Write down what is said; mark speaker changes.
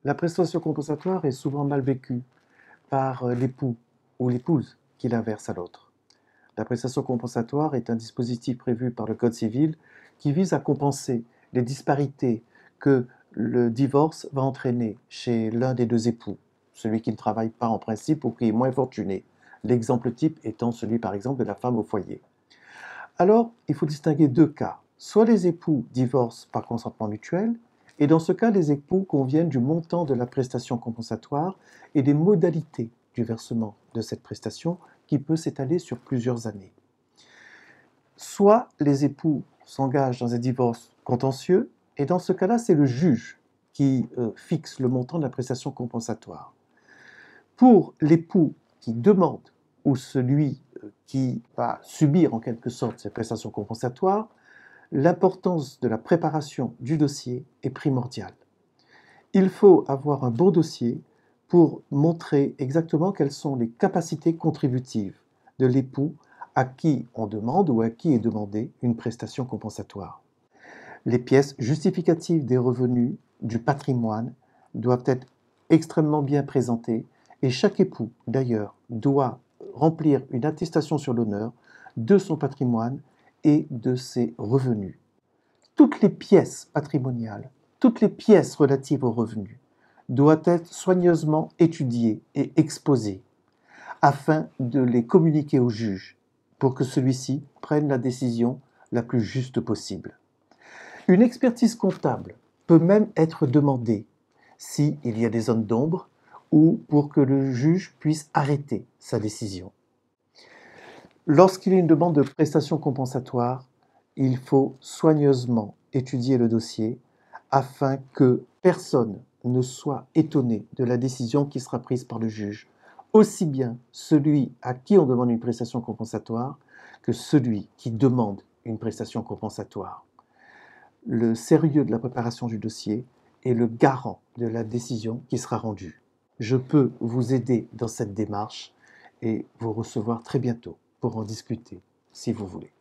Speaker 1: La prestation compensatoire est souvent mal vécue par l'époux ou l'épouse qui la verse à l'autre. La prestation compensatoire est un dispositif prévu par le Code civil qui vise à compenser les disparités que le divorce va entraîner chez l'un des deux époux, celui qui ne travaille pas en principe ou qui est moins fortuné. L'exemple type étant celui, par exemple, de la femme au foyer. Alors, il faut distinguer deux cas. Soit les époux divorcent par consentement mutuel, et dans ce cas, les époux conviennent du montant de la prestation compensatoire et des modalités du versement de cette prestation qui peut s'étaler sur plusieurs années. Soit les époux s'engagent dans un divorce contentieux, et dans ce cas-là, c'est le juge qui fixe le montant de la prestation compensatoire. Pour l'époux qui demande ou celui qui va subir en quelque sorte ces prestations compensatoires, l'importance de la préparation du dossier est primordiale. Il faut avoir un bon dossier pour montrer exactement quelles sont les capacités contributives de l'époux à qui on demande ou à qui est demandée une prestation compensatoire. Les pièces justificatives des revenus, du patrimoine, doivent être extrêmement bien présentées et chaque époux, d'ailleurs, doit remplir une attestation sur l'honneur de son patrimoine et de ses revenus. Toutes les pièces patrimoniales, toutes les pièces relatives aux revenus doivent être soigneusement étudiées et exposées afin de les communiquer au juge pour que celui-ci prenne la décision la plus juste possible. Une expertise comptable peut même être demandée s'il y a des zones d'ombre ou pour que le juge puisse arrêter sa décision. Lorsqu'il y a une demande de prestation compensatoire, il faut soigneusement étudier le dossier afin que personne ne soit étonné de la décision qui sera prise par le juge, aussi bien celui à qui on demande une prestation compensatoire que celui qui demande une prestation compensatoire. Le sérieux de la préparation du dossier est le garant de la décision qui sera rendue. Je peux vous aider dans cette démarche et vous recevoir très bientôt pour en discuter si vous voulez.